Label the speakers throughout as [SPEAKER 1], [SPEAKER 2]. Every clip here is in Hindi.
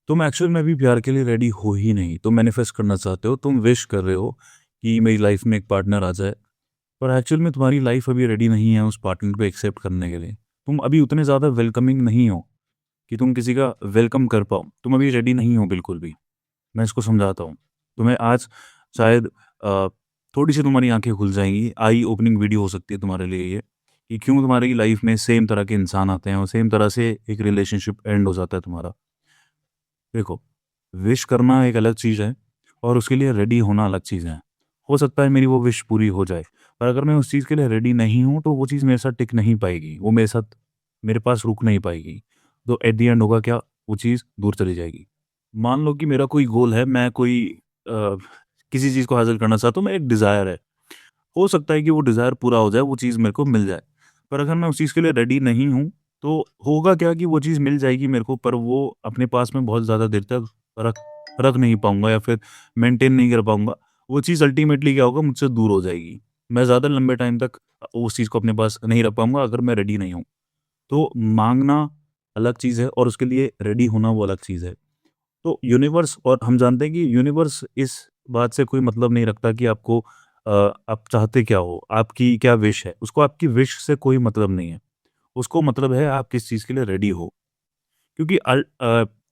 [SPEAKER 1] तुम एक्चुअल में अभी प्यार के लिए रेडी हो ही नहीं। तुम मैनिफेस्ट करना चाहते हो, तुम विश कर रहे हो कि मेरी लाइफ में एक पार्टनर आ जाए, पर एक्चुअल में तुम्हारी लाइफ अभी रेडी नहीं है उस पार्टनर को एक्सेप्ट करने के लिए। तुम अभी उतने ज़्यादा वेलकमिंग नहीं हो कि तुम किसी का वेलकम कर पाओ। तुम अभी रेडी नहीं हो बिल्कुल भी। मैं इसको समझाता हूँ। तुम्हें आज शायद थोड़ी-सी तुम्हारी आँखें खुल जाएँगी, आई ओपनिंग वीडियो हो सकती है तुम्हारे लिए ये, कि क्यों तुम्हारी लाइफ में सेम तरह के इंसान आते हैं और सेम तरह से एक रिलेशनशिप एंड हो जाता है तुम्हारा। देखो, विश करना एक अलग चीज़ है और उसके लिए रेडी होना अलग चीज़ है। हो सकता है मेरी वो विश पूरी हो जाए, पर अगर मैं उस चीज़ के लिए रेडी नहीं हूँ, तो वो चीज़ मेरे साथ टिक नहीं पाएगी। वो मेरे पास रुक नहीं पाएगी। तो एट द एंड होगा क्या? वो चीज़ दूर चली जाएगी। मान लो कि मेरा कोई गोल है, मैं कोई अ, किसी चीज़ को हासिल करना चाहता हूँ, मेरा एक डिज़ायर है। हो सकता है कि वो डिज़ायर पूरा हो जाए, वो चीज़ मेरे को मिल जाए। पर अगर मैं उस चीज़ के लिए रेडी नहीं हूँ, तो होगा क्या कि वो चीज़ मिल जाएगी मेरे को, पर वो अपने पास में बहुत ज़्यादा देर तक रख रख नहीं पाऊँगा या फिर मेंटेन नहीं कर पाऊँगा। वो चीज़ अल्टीमेटली क्या होगा, मुझसे दूर हो जाएगी। मैं ज़्यादा लंबे टाइम तक उस चीज़ को अपने पास नहीं रख पाऊँगा अगर मैं रेडी नहीं हूँ। तो माँगना अलग चीज़ है और उसके लिए रेडी होना वो अलग चीज़ है। तो यूनिवर्स, और हम जानते हैं कि यूनिवर्स इस बात से कोई मतलब नहीं रखता कि आप चाहते क्या हो, आपकी क्या विश है, उसको आपकी विश से कोई मतलब नहीं है। उसको मतलब है आप किस चीज़ के लिए रेडी हो। क्योंकि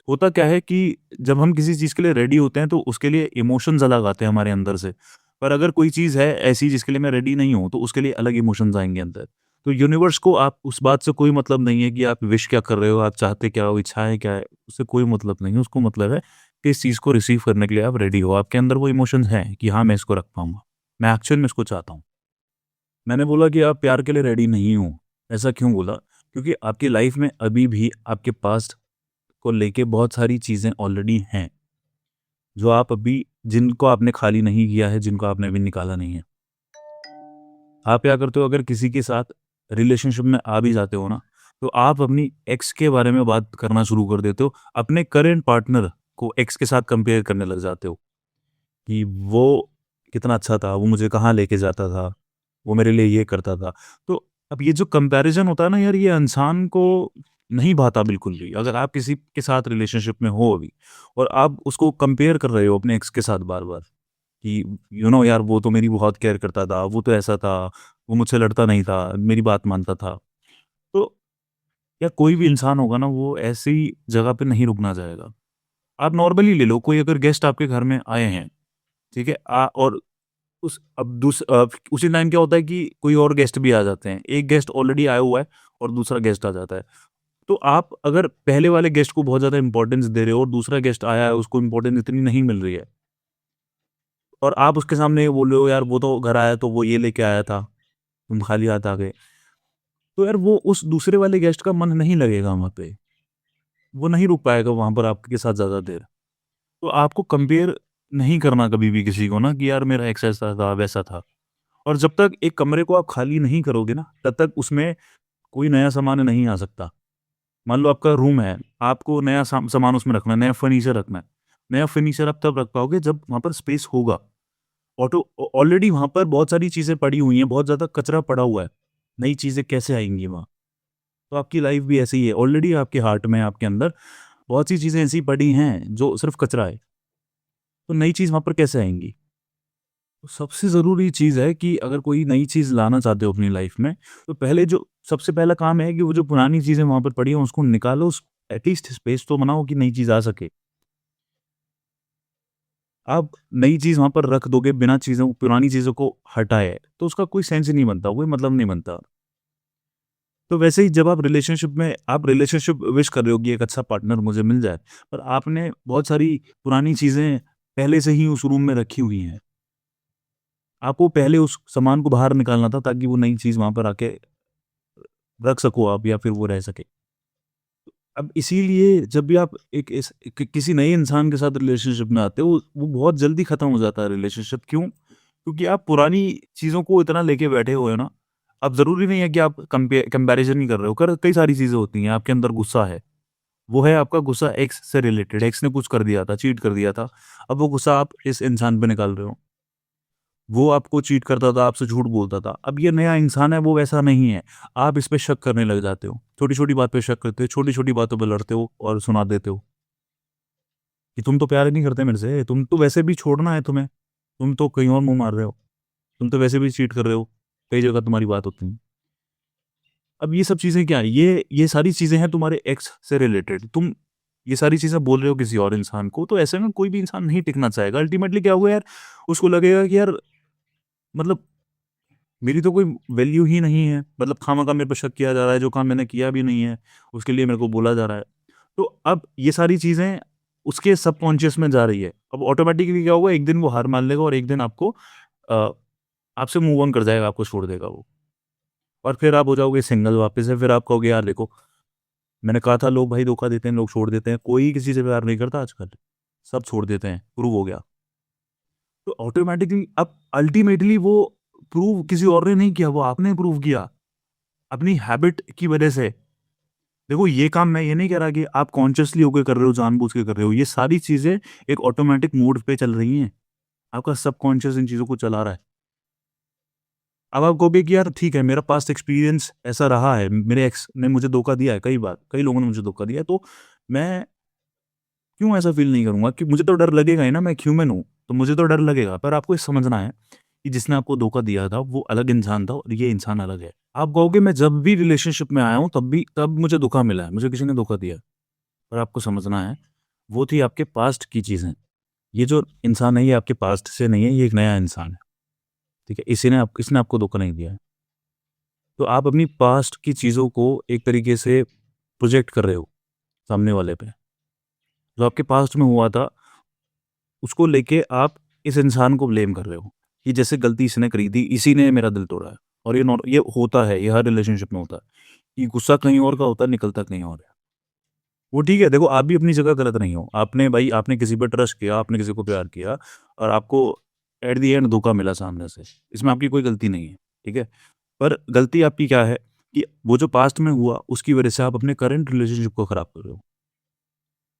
[SPEAKER 1] होता क्या है कि जब हम किसी चीज़ के लिए रेडी होते हैं तो उसके लिए इमोशंस अलग आते हैं हमारे अंदर से। पर अगर कोई चीज़ है ऐसी जिसके लिए मैं रेडी नहीं हूँ, तो उसके लिए अलग इमोशंस आएँगे अंदर। तो यूनिवर्स को आप उस बात से कोई मतलब नहीं है कि आप विश क्या कर रहे हो, आप चाहते क्या हो, इच्छाएँ क्या है, उससे कोई मतलब नहीं है। उसको मतलब है कि इस चीज़ को रिसीव करने के लिए आप रेडी हो। आपके अंदर वो इमोशंस हैं कि हाँ, मैं इसको रख पाऊँगा। मैं एक्चुअल में इसको चाहता हूँ। मैंने बोला कि आप प्यार के लिए रेडी नहीं हो। ऐसा क्यों बोला? क्योंकि आपकी लाइफ़ में अभी भी आपके पास्ट को लेके बहुत सारी चीज़ें ऑलरेडी हैं, जो आप अभी जिनको आपने खाली नहीं किया है, जिनको आपने अभी निकाला नहीं है। आप क्या करते हो, अगर किसी के साथ रिलेशनशिप में आ भी जाते हो ना, तो आप अपनी एक्स के बारे में बात करना शुरू कर देते हो। अपने करंट पार्टनर को एक्स के साथ कंपेयर करने लग जाते हो कि वो कितना अच्छा था, वो मुझे कहाँ लेके जाता था, वो मेरे लिए ये करता था। तो अब ये जो कंपैरिज़न होता है ना यार, ये इंसान को नहीं भाता बिल्कुल भी। अगर आप किसी के साथ रिलेशनशिप में हो अभी और आप उसको कंपेयर कर रहे हो अपने एक्स के साथ बार-बार कि यार वो तो मेरी बहुत केयर करता था, वो तो ऐसा था, वो मुझसे लड़ता नहीं था, मेरी बात मानता था। तो या कोई भी इंसान होगा ना, वो ऐसी जगह पे नहीं रुकना चाहेगा। आप नॉर्मली ले लो, कोई अगर गेस्ट आपके घर में आए हैं, ठीक है? और उसी टाइम क्या होता है कि कोई और गेस्ट भी आ जाते हैं। एक गेस्ट ऑलरेडी आया हुआ है और दूसरा गेस्ट आ जाता है। तो आप अगर पहले वाले गेस्ट को बहुत ज़्यादा इम्पोर्टेंस दे रहे हो और दूसरा गेस्ट आया है, उसको इम्पोर्टेंस इतनी नहीं मिल रही है और आप उसके सामने ये बोल रहे हो, यार वो तो घर आया तो वो ये लेके आया था, तुम खाली हाथ आ गए। तो यार वो उस दूसरे वाले गेस्ट का मन नहीं लगेगा वहाँ पे। वो नहीं रुक पाएगा वहाँ पर आपके साथ ज़्यादा देर। तो आपको कंपेयर नहीं करना कभी भी किसी को ना कि यार मेरा एक्स ऐसा था, वैसा था। और जब तक एक कमरे को आप खाली नहीं करोगे ना, तब तक उसमें कोई नया सामान नहीं आ सकता। मान लो आपका रूम है, आपको नया सामान उसमें रखना है, नया फर्नीचर रखना है। नया फर्नीचर आप तब रख पाओगे जब वहाँ पर स्पेस होगा। ऑलरेडी वहाँ पर बहुत सारी चीज़ें पड़ी हुई हैं, बहुत ज़्यादा कचरा पड़ा हुआ है। नई चीज़ें कैसे आएँगी वहाँ? तो आपकी लाइफ़ भी ऐसे ही है। ऑलरेडी आपके हार्ट में, आपके अंदर बहुत सी चीज़ें ऐसी पड़ी हैं जो सिर्फ़ कचरा है। तो नई चीज़ वहाँ पर कैसे आएँगी? तो सबसे ज़रूरी चीज़ है कि अगर कोई नई चीज़ लाना चाहते हो अपनी लाइफ़ में, तो पहले जो सबसे पहला काम है कि वो जो पुरानी चीज़ें वहाँ पर पड़ी हैं उसको निकालो, उस एटलीस्ट स्पेस तो बनाओ कि नई चीज़ आ सके। आप नई चीज़ वहाँ पर रख दोगे बिना पुरानी चीज़ों को हटाए, तो उसका कोई सेंस ही नहीं बनता, कोई मतलब नहीं बनता। तो वैसे ही जब आप रिलेशनशिप विश कर रहे हो कि एक अच्छा पार्टनर मुझे मिल जाए, पर आपने बहुत सारी पुरानी चीज़ें पहले से ही उस रूम में रखी हुई हैं। आपको पहले उस सामान को बाहर निकालना था ताकि वो नई चीज़ वहाँ पर आके रख सको आप या फिर वो रह सके। अब इसीलिए जब भी आप एक इस कि किसी नए इंसान के साथ रिलेशनशिप में आते हो, वो बहुत जल्दी खत्म हो जाता है रिलेशनशिप। क्यों? क्योंकि आप पुरानी चीज़ों को इतना लेके बैठे हुए हो ना, अब ज़रूरी नहीं है कि आप कंपैरिज़न ही कर रहे हो, कर कई सारी चीज़ें होती हैं, आपके अंदर गुस्सा है। वो है आपका गुस्सा एक्स से रिलेटेड, एक्स ने कुछ कर दिया था, चीट कर दिया था। अब वो गुस्सा आप इस इंसान पे निकाल रहे हो। वो आपको चीट करता था, आपसे झूठ बोलता था। अब ये नया इंसान है, वो वैसा नहीं है। आप इस पे शक करने लग जाते हो। छोटी-छोटी बात पे शक करते हो, छोटी-छोटी बातों पे लड़ते हो और सुना देते हो। कि तुम तो प्यार ही नहीं करते मेरे से, तुम तो वैसे भी छोड़ना है तुम्हें, तुम तो कहीं और मुँह मार रहे हो, तुम तो वैसे भी चीट कर रहे हो, कई जगह तुम्हारी बात होती है। अब ये सब चीज़ें क्या है? ये सारी चीज़ें हैं तुम्हारे एक्स से रिलेटेड। तुम ये सारी चीज़ें बोल रहे हो किसी और इंसान को, तो ऐसे में कोई भी इंसान नहीं टिकना चाहेगा। अल्टीमेटली क्या होगा यार, उसको लगेगा कि यार मतलब मेरी तो कोई वैल्यू ही नहीं है। मतलब खामखा मेरे पे शक किया जा रहा है, जो काम मैंने किया भी नहीं है, उसके लिए मेरे को बोला जा रहा है। तो अब ये सारी चीज़ें उसके सबकॉन्शियस में जा रही है। अब ऑटोमैटिकली क्या होगा, एक दिन वो हार मान लेगा और एक दिन आपको अ, आपसे मूव ऑन कर जाएगा, आपको छोड़ देगा वो। और फिर आप हो जाओगे सिंगल वापस से, फिर आप कहोगे यार देखो, मैंने कहा था लोग भाई धोखा देते हैं, लोग छोड़ देते हैं। कोई किसी से प्यार नहीं करता आजकल, सब छोड़ देते हैं, प्रूव हो गया। तो ऑटोमैटिकली अब अल्टीमेटली वो प्रूव किसी और ने नहीं किया, वो आपने प्रूव किया अपनी हैबिट की वजह से। देखो ये काम मैं ये नहीं कह रहा कि आप कॉन्शियसली होके कर रहे हो, जानबूझ के कर रहे हो। ये सारी चीज़ें एक ऑटोमैटिक मोड पे चल रही हैं। आपका सबकॉन्शियस इन चीज़ों को चला रहा है। अब आप कहोगे कि यार ठीक है, मेरा पास्ट एक्सपीरियंस ऐसा रहा है, मेरे एक्स ने मुझे धोखा दिया है कई बार, कई लोगों ने मुझे धोखा दिया है, तो मैं क्यों ऐसा फ़ील नहीं करूँगा? कि मुझे तो डर लगेगा ही ना, मैं एक ह्यूमन हूँ, तो मुझे तो डर लगेगा। पर आपको ये समझना है कि जिसने आपको धोखा दिया था, वो अलग इंसान था और ये इंसान अलग है। आप कहोगे मैं जब भी रिलेशनशिप में आया हूँ, तब मुझे धोखा मिला है, मुझे किसी ने धोखा दिया है। पर आपको समझना है, वो थी आपके पास्ट की चीज़ें। ये जो इंसान है, ये आपके पास्ट से नहीं है, ये एक नया इंसान है, ठीक है? इसने आपको धोखा नहीं दिया है। तो आप अपनी पास्ट की चीज़ों को एक तरीके से प्रोजेक्ट कर रहे हो सामने वाले पे। जो आपके पास्ट में हुआ था, उसको लेके आप इस इंसान को ब्लेम कर रहे हो कि जैसे गलती इसने करी थी, इसी ने मेरा दिल तोड़ा है। और ये होता है, ये हर रिलेशनशिप में होता है कि गुस्सा कहीं और का होता है, निकलता कहीं और है। वो ठीक है, देखो आप भी अपनी जगह गलत नहीं हो। आपने किसी पे ट्रस्ट किया, आपने किसी को प्यार किया और आपको एट द एंड धोखा मिला सामने से। इसमें आपकी कोई गलती नहीं है, ठीक है? पर गलती आपकी क्या है कि वो जो पास्ट में हुआ, उसकी वजह से आप अपने करंट रिलेशनशिप को खराब कर रहे हो।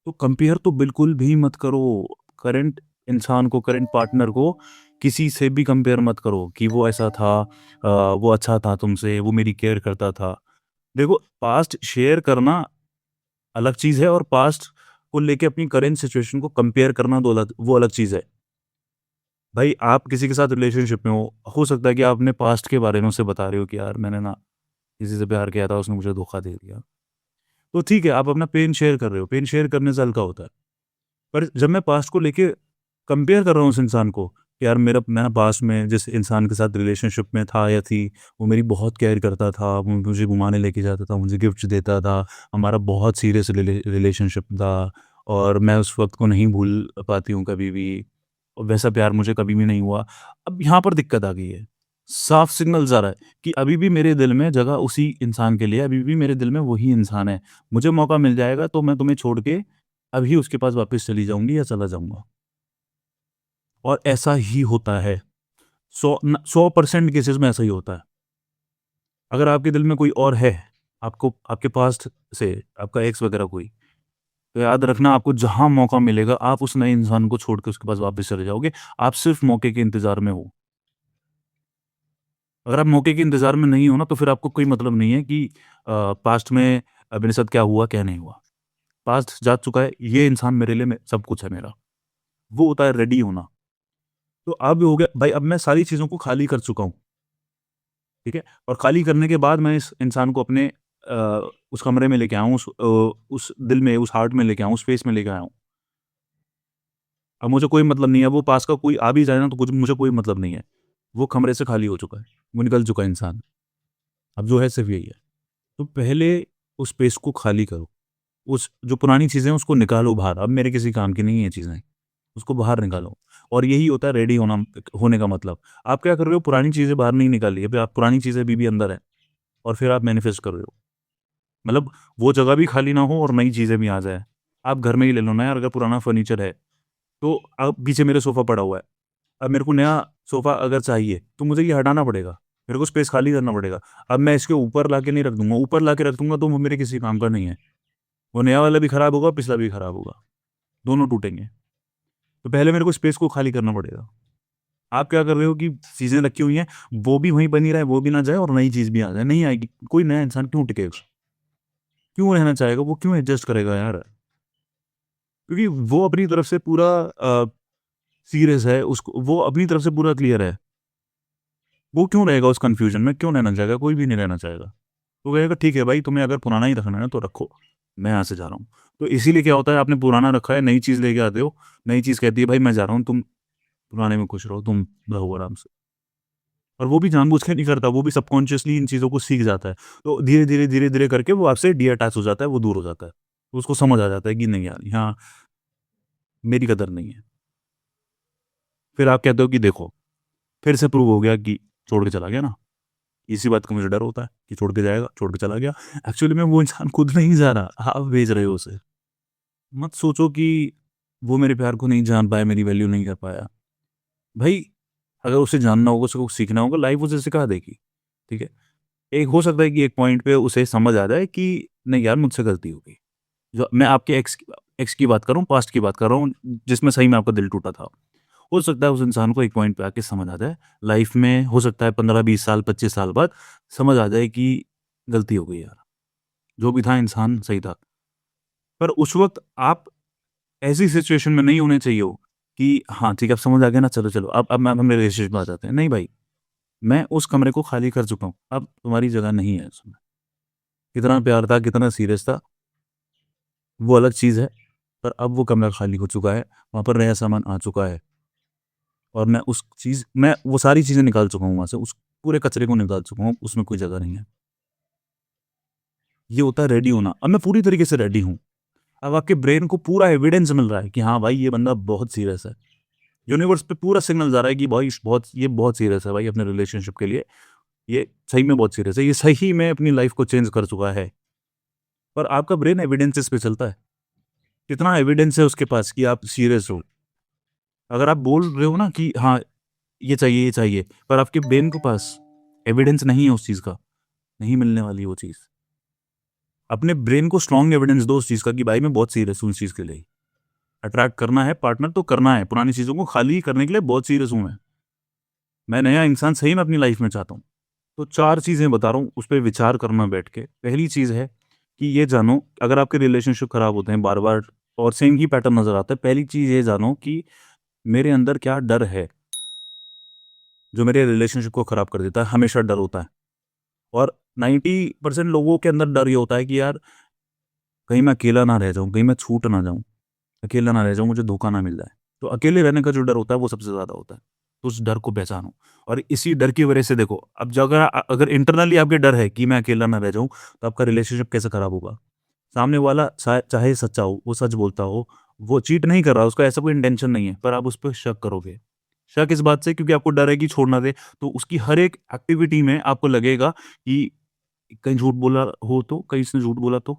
[SPEAKER 1] तो कंपेयर तो बिल्कुल भी मत करो। करंट इंसान को, करंट पार्टनर को किसी से भी कंपेयर मत करो कि वो ऐसा था, वो अच्छा था तुमसे, वो मेरी केयर करता था। देखो पास्ट शेयर करना अलग चीज़ है और पास्ट को लेके अपनी करंट सिचुएशन को कंपेयर करना वो अलग चीज़ है। भाई आप किसी के साथ रिलेशनशिप में हो सकता है कि आप अपने पास्ट के बारे में उसे बता रहे हो कि यार मैंने ना किसी से प्यार किया था, उसने मुझे धोखा दे दिया। तो ठीक है, आप अपना पेन शेयर कर रहे हो, पेन शेयर करने से हल्का होता है। पर जब मैं पास्ट को लेके कंपेयर कर रहा हूँ उस इंसान को, कि यार मैं पास्ट में जिस इंसान के साथ रिलेशनशिप में था या थी, वो मेरी बहुत केयर करता था, वो मुझे घुमाने लेके जाता था, मुझे गिफ्ट्स देता था, हमारा बहुत सीरियस रिलेशनशिप था और मैं उस वक़्त को नहीं भूल पाती हूँ कभी भी, और वैसा प्यार मुझे कभी भी नहीं हुआ। अब यहाँ पर दिक्कत आ गई है। साफ सिग्नल्स आ रहा है कि अभी भी मेरे दिल में जगह उसी इंसान के लिए, अभी भी मेरे दिल में वही इंसान है। मुझे मौका मिल जाएगा तो मैं तुम्हें छोड़ के अभी उसके पास वापस चली जाऊँगी या चला जाऊँगा। और ऐसा ही होता है। 100% केसेज़ में ऐसा ही होता है। अगर आपके दिल में कोई और है, आपको आपके पास्ट से, आपका एक्स वगैरह कोई, तो याद रखना आपको जहाँ मौका मिलेगा, आप उस नए इंसान को छोड़ के उसके पास वापस चले जाओगे। आप सिर्फ़ मौके के इंतज़ार में हो। अगर आप मौके के इंतज़ार में नहीं हो ना, तो फिर आपको कोई मतलब नहीं है कि पास्ट में मेरे साथ क्या हुआ, क्या नहीं हुआ। पास्ट जा चुका है, ये इंसान मेरे लिए सब कुछ है मेरा। वो होता है रेडी होना। तो अब हो गया भाई, अब मैं सारी चीज़ों को खाली कर चुका हूँ, ठीक है? और खाली करने के बाद मैं इस इंसान को अपने उस कमरे में लेके आया हूँ, उस दिल में, उस हार्ट में लेके आया हूँ, स्पेस में लेके आया हूँ। अब मुझे कोई मतलब नहीं है, वो पास का कोई आ भी जाए ना, तो कुछ मुझे कोई मतलब नहीं है। वो कमरे से खाली हो चुका है, वो निकल चुका है इंसान। अब जो है सिर्फ़ यही है। तो पहले उस स्पेस को खाली करो। उस जो पुरानी चीज़ें हैं उसको निकालो बाहर, अब मेरे किसी काम की नहीं है ये चीज़ें। उसको बाहर निकालो। और यही होता है रेडी होने का मतलब। आप क्या कर रहे हो, पुरानी चीज़ें बाहर नहीं निकाली, अभी आप पुरानी चीज़ें अभी भी अंदर हैं और फिर आप मैनिफेस्ट कर रहे हो। मतलब वो जगह भी खाली ना हो और नई चीज़ें भी आ जाएँ। आप घर में ही ले लो ना यार, अगर पुराना फर्नीचर है, तो अब पीछे मेरे सोफ़ा पड़ा हुआ है। अब मेरे को नया सोफ़ा अगर चाहिए, तो मुझे ये हटाना पड़ेगा। मेरे को स्पेस खाली करना पड़ेगा। अब मैं इसके ऊपर लाके नहीं रख दूँगा, ऊपर लाके रख दूँगा तो वो मेरे किसी काम का नहीं है। वो नया वाला भी खराब होगा, पिछला भी खराब होगा, दोनों टूटेंगे। तो पहले मेरे को स्पेस को खाली करना पड़ेगा। आप क्या कर रहे हो कि चीज़ें रखी हुई हैं, वो भी वहीं बनी रहे, वो भी ना जाए और नई चीज़ भी आ जाए, नहीं आएगी। कोई नया इंसान क्यों टिकेगा? क्यों रहना चाहेगा? वो क्यों एडजस्ट करेगा यार? क्योंकि वो अपनी तरफ से पूरा सीरियस है, उसको वो अपनी तरफ से पूरा क्लियर है। वो क्यों रहेगा उस कन्फ्यूजन में, क्यों रहना चाहेगा? कोई भी नहीं रहना चाहेगा। वो कहेगा ठीक है भाई, तुम्हें अगर पुराना ही रखना है ना तो रखो, मैं यहाँ से जा रहा हूँ। तो इसीलिए क्या होता है, आपने पुराना रखा है, नई चीज़ लेके आते हो, नई चीज़ कहती है भाई मैं जा रहा हूँ, तुम पुराने में खुश रहो, तुम रहो आराम से। और वो भी जानबूझ के नहीं करता, वो भी सबकॉन्शियसली इन चीज़ों को सीख जाता है। तो धीरे-धीरे, धीरे-धीरे करके वो आपसे डिअटैच हो जाता है, वो दूर हो जाता है। तो उसको समझ आ जाता है कि नहीं यार, यहाँ मेरी कदर नहीं है। फिर आप कहते हो कि देखो, फिर से प्रूव हो गया कि छोड़ के चला गया ना। इसी बात का मुझे डर होता है कि छोड़ के जाएगा, छोड़ के चला गया। एक्चुअली में वो इंसान खुद नहीं जा रहा, आप भेज रहे हो उसे। मत सोचो कि वो मेरे प्यार को नहीं जान पाया, मेरी वैल्यू नहीं कर पाया। भाई, अगर उसे जानना होगा, उसे कुछ सीखना होगा, लाइफ उसे सिखा देगी, ठीक है? एक हो सकता है कि एक पॉइंट पे उसे समझ आ जाए कि नहीं यार, मुझसे गलती हो गई। जो मैं आपके एक्स की बात कर रहा हूँ, पास्ट की बात कर रहा हूँ, जिसमें सही में आपका दिल टूटा था। हो सकता है उस इंसान को एक पॉइंट पे आके समझ आ जाए, लाइफ में हो सकता है 15-20 साल, 25 साल बाद समझ आ जाए कि गलती हो गई यार, जो भी था इंसान सही था। पर उस वक़्त आप ऐसी सिचुएशन में नहीं होने चाहिए हो कि हाँ, ठीक है, अब समझ आ गया ना, चलो, चलो अब मैं हम रिलेशनशिप में आ जाते हैं। नहीं भाई, मैं उस कमरे को खाली कर चुका हूँ, अब तुम्हारी जगह नहीं है उसमें। कितना प्यार था, कितना सीरियस था, वो अलग चीज़ है, पर अब वो कमरा खाली हो चुका है, वहाँ पर नया सामान आ चुका है और मैं वो सारी चीज़ें निकाल चुका हूँ वहाँ से, उस पूरे कचरे को निकाल चुका हूँ, उसमें कोई जगह नहीं है। ये होता है रेडी होना। अब मैं पूरी तरीके से रेडी हूँ। अब आपके ब्रेन को पूरा एविडेंस मिल रहा है कि हाँ भाई, ये बंदा बहुत सीरियस है। यूनिवर्स पे पूरा सिग्नल जा रहा है कि भाई ये बहुत सीरियस है भाई अपने रिलेशनशिप के लिए। ये सही में बहुत सीरियस है। ये सही में अपनी लाइफ को चेंज कर चुका है। पर आपका ब्रेन एविडेंसेस पे चलता है। कितना एविडेंस है उसके पास कि आप सीरियस हो? अगर आप बोल रहे हो ना कि हाँ, ये चाहिए, पर आपके ब्रेन के पास एविडेंस नहीं है उस चीज़ का, नहीं मिलने वाली वो चीज़। अपने ब्रेन को स्ट्रॉन्ग एविडेंस दो उस चीज़ का कि भाई मैं बहुत सीरियस हूँ इस चीज़ के लिए। अट्रैक्ट करना है पार्टनर तो करना है, पुरानी चीज़ों को खाली करने के लिए बहुत सीरियस हूँ मैं। मैं नया इंसान सही में अपनी लाइफ में चाहता हूँ। तो 4 चीज़ें बता रहा हूँ, उस पे विचार करना बैठ के। पहली चीज़ है कि ये जानो, अगर आपके रिलेशनशिप खराब होते हैं बार-बार और सेम ही पैटर्न नज़र आता है, पहली चीज़ ये जानो कि मेरे अंदर क्या डर है, जो मेरे रिलेशनशिप को खराब कर देता है, हमेशा डर होता है। और 90% लोगों के अंदर डर ये होता है कि यार, कहीं मैं अकेला ना रह जाऊँ, कहीं मैं छूट ना जाऊँ, अकेला ना रह जाऊँ, मुझे धोखा ना मिल जाए। तो अकेले रहने का जो डर होता है वो सबसे ज़्यादा होता है। तो उस डर को पहचानो और इसी डर की वजह से देखो, अब जो अगर इंटरनली आपके डर है कि मैं अकेला ना रह जाऊँ, तो आपका रिलेशनशिप कैसे खराब होगा? सामने वाला चाहे सच्चा हो, वो सच बोलता हो, वो चीट नहीं कर रहा, उसका ऐसा कोई इंटेंशन नहीं है, पर आप उस पे शक करोगे। शक इस बात से क्योंकि आपको डर है कि छोड़ ना दे, तो उसकी हर एक एक्टिविटी में आपको लगेगा कि कहीं झूठ बोला हो तो, कहीं इसने झूठ बोला तो,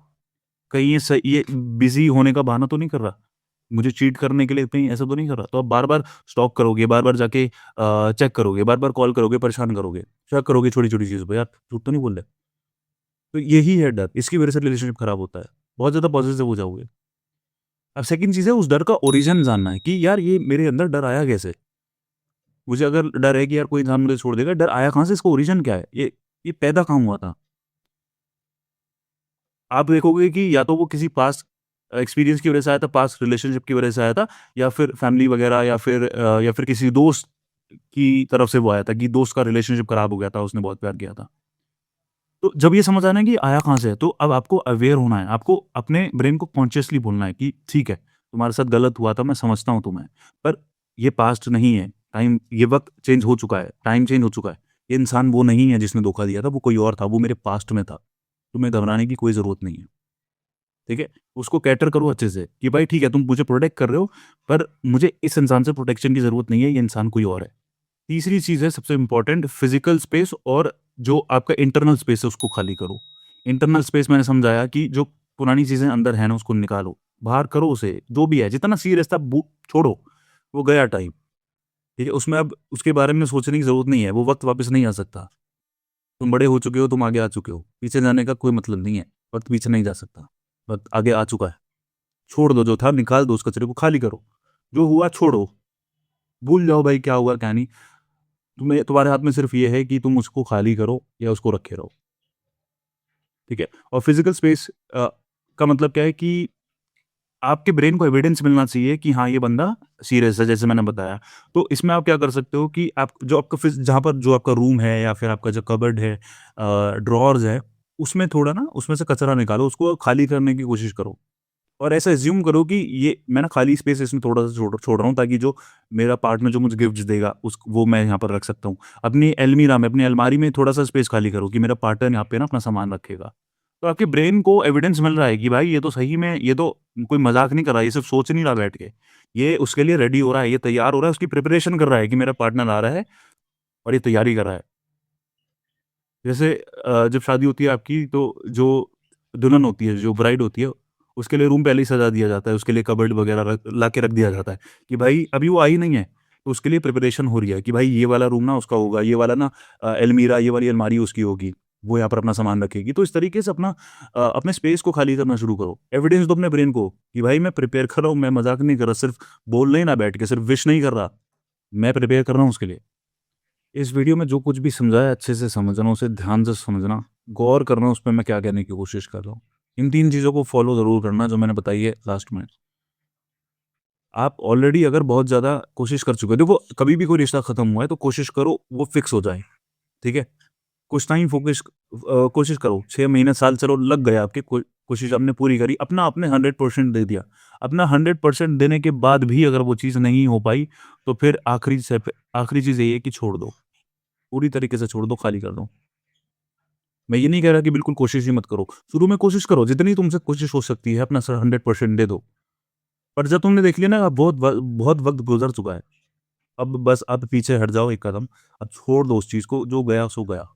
[SPEAKER 1] कहीं ये बिज़ी होने का बहाना तो नहीं कर रहा, मुझे चीट करने के लिए कहीं ऐसा तो नहीं कर रहा। तो आप बार-बार स्टॉक करोगे, बार-बार जाके चेक करोगे, बार-बार कॉल करोगे, परेशान करोगे, शक करोगे छोटी-छोटी चीज़ों पे, यार झूठ तो नहीं बोल रहे। तो यही है डर, इसकी वजह से रिलेशनशिप खराब होता है। बहुत ज़्यादा पॉसेसिव हो जाओगे। अब सेकंड चीज़ है उस डर का ओरिजिन जानना है कि यार ये मेरे अंदर डर आया कैसे? मुझे अगर डर है कि यार कोई इंसान मुझे छोड़ देगा, डर आया कहाँ से? इसका ओरिजिन क्या है? ये पैदा कहाँ हुआ था? आप देखोगे कि या तो वो किसी पास्ट एक्सपीरियंस की वजह से आया था, पास्ट रिलेशनशिप की वजह से आया था, या फिर फैमिली वगैरह, या फिर किसी दोस्त की तरफ से वो आया था कि दोस्त का रिलेशनशिप खराब हो गया था, उसने बहुत प्यार किया था। तो जब ये समझ आना है कि आया कहाँ से है, तो अब आपको अवेयर होना है, आपको अपने ब्रेन को कॉन्शियसली बोलना है कि ठीक है, तुम्हारे साथ गलत हुआ था, मैं समझता हूँ तुम्हें, पर ये पास्ट नहीं है, ये वक़्त चेंज हो चुका है, टाइम चेंज हो चुका है। ये इंसान वो नहीं है जिसने धोखा दिया था, वो कोई और था, वो मेरे पास्ट में था। तुम्हें घबराने की कोई ज़रूरत नहीं है, ठीक है? उसको कैटर करो अच्छे से कि भाई ठीक है, तुम मुझे प्रोटेक्ट कर रहे हो, पर मुझे इस इंसान से प्रोटेक्शन की ज़रूरत नहीं है, ये इंसान कोई और है। तीसरी चीज़ है सबसे इम्पोर्टेंट, फिजिकल स्पेस और जो आपका इंटरनल स्पेस है उसको खाली करो। इंटरनल स्पेस मैंने समझाया कि जो पुरानी चीज़ें अंदर है ना उसको निकालो, बाहर करो उसे, जो भी है, जितना सीरियस था बू छोड़ो, वो गया टाइम, ठीक है? उसमें अब उसके बारे में सोचने की ज़रूरत नहीं है, वो वक़्त वापस नहीं आ सकता। तुम बड़े हो चुके हो, तुम आगे आ चुके हो, पीछे जाने का कोई मतलब नहीं है, वक़्त पीछे नहीं जा सकता, वक़्त आगे आ चुका है। छोड़ दो जो था, निकाल दो उस कचरे को, खाली करो, जो हुआ छोड़ो, भूल जाओ भाई क्या हुआ क्या नहीं। तुम्हारे हाथ में सिर्फ ये है कि तुम उसको खाली करो या उसको रखे रहो, ठीक है? और फिजिकल स्पेस का मतलब क्या है कि आपके ब्रेन को एविडेंस मिलना चाहिए कि हाँ, ये बंदा सीरियस है, जैसे मैंने बताया। तो इसमें आप क्या कर सकते हो कि आप जो आपका जहाँ पर जो आपका रूम है या फिर आपका जो कबर्ड है, ड्रॉवर्स है, उसमें थोड़ा ना उसमें से कचरा निकालो, उसको खाली करने की कोशिश करो। और ऐसा अज़्यूम करो कि ये मैं ना खाली स्पेस इसमें थोड़ा-सा छोड़ छोड़ रहा हूँ, ताकि जो मेरा पार्टनर जो मुझे गिफ्ट्स देगा उस वो मैं यहाँ पर रख सकता हूँ। अपनी अलमीरा में, अपनी अलमारी में थोड़ा-सा स्पेस खाली करो कि मेरा पार्टनर यहाँ पे ना अपना सामान रखेगा। तो आपके ब्रेन को एविडेंस मिल रहा है कि भाई ये तो सही में, ये तो कोई मज़ाक नहीं कर रहा है, ये सिर्फ़ सोच नहीं रहा बैठ के। ये उसके लिए रेडी हो रहा है, ये तैयार हो रहा है, उसकी प्रिपरेशन कर रहा है कि मेरा पार्टनर आ रहा है और ये तैयारी कर रहा है। जैसे जब शादी होती है आपकी, तो जो दुल्हन होती है, जो ब्राइड होती है, उसके लिए रूम पहले ही सजा दिया जाता है, उसके लिए कबर्ड वगैरह ला के रख दिया जाता है कि भाई अभी वो आई नहीं है, तो उसके लिए प्रिपरेशन हो रही है कि भाई ये वाला रूम ना उसका होगा, ये वाला ना अलमीरा, ये वाली अलमारी उसकी होगी, वो यहाँ पर अपना सामान रखेगी। तो इस तरीके से अपने स्पेस को खाली करना शुरू करो। एविडेंस दो अपने ब्रेन को कि भाई मैं प्रिपेयर कर रहा हूँ, मैं मजाक नहीं कर रहा, सिर्फ बोलना ही ना बैठ के, सिर्फ विश नहीं कर रहा, मैं प्रिपेयर कर रहा हूँ उसके लिए। इस वीडियो में जो कुछ भी समझाया अच्छे से समझना, उसे ध्यान से समझना, गौर करना उस पे मैं क्या कहने की कोशिश कर रहा हूँ। इन 3 चीज़ों को फ़ॉलो ज़रूर करना जो मैंने बताई है लास्ट में। आप ऑलरेडी अगर बहुत ज़्यादा कोशिश कर चुके हो, देखो कभी भी कोई रिश्ता ख़त्म हुआ है तो कोशिश करो वो फ़िक्स हो जाए, ठीक है? कुछ टाइम कोशिश करो, 6 महीने, साल चलो लग गए आपके, कोशिश आपने पूरी करी, अपना आपने 100% दे दिया। अपना 100% देने के बाद भी अगर वो चीज़ नहीं हो पाई, तो फिर आखिरी चीज़ यही है कि छोड़ दो। पूरी तरीके से छोड़ दो, खाली कर दो। मैं ये नहीं कह रहा कि बिल्कुल कोशिश ही मत करो। शुरू में कोशिश करो, जितनी तुमसे कोशिश हो सकती है अपना 100% दे दो। पर जब तुमने देख लिया ना अब बहुत वक़्त गुज़र चुका है, अब बस अब पीछे हट जाओ एक कदम, अब छोड़ दो उस चीज़ को, जो गया सो गया।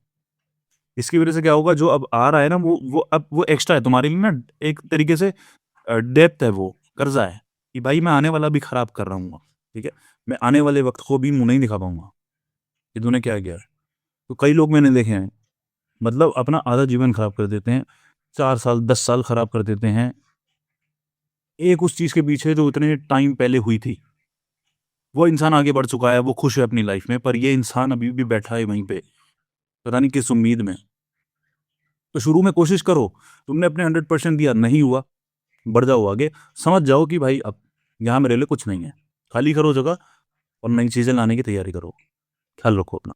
[SPEAKER 1] इसकी वज़ह से क्या होगा, जो अब आ रहा है ना वो एक्स्ट्रा है तुम्हारे लिए ना, एक तरीके से डेब्ट है वो, कर्ज़ा है, कि भाई मैं आने वाला भी खराब कर रहा हूँ, ठीक है? मैं आने वाले वक़्त को भी मुँह नहीं दिखा पाऊँगा, कि तूने क्या किया है। तो कई लोग मैंने देखे हैं, मतलब अपना आधा जीवन खराब कर देते हैं, 4 साल, 10 साल खराब कर देते हैं, एक उस चीज़ के पीछे जो इतने टाइम पहले हुई थी। वो इंसान आगे बढ़ चुका है, वो खुश है अपनी लाइफ़ में, पर ये इंसान अभी भी बैठा है वहीं पे, पता नहीं किस उम्मीद में। तो शुरू में कोशिश करो, तुमने अपने 100% दिया, नहीं हुआ, बढ़ जाओ आगे, समझ जाओ कि भाई अब यहाँ मेरे लिए कुछ नहीं है। खाली करो जगह और नई चीज़ें लाने की तैयारी करो। ख्याल रखो अपना।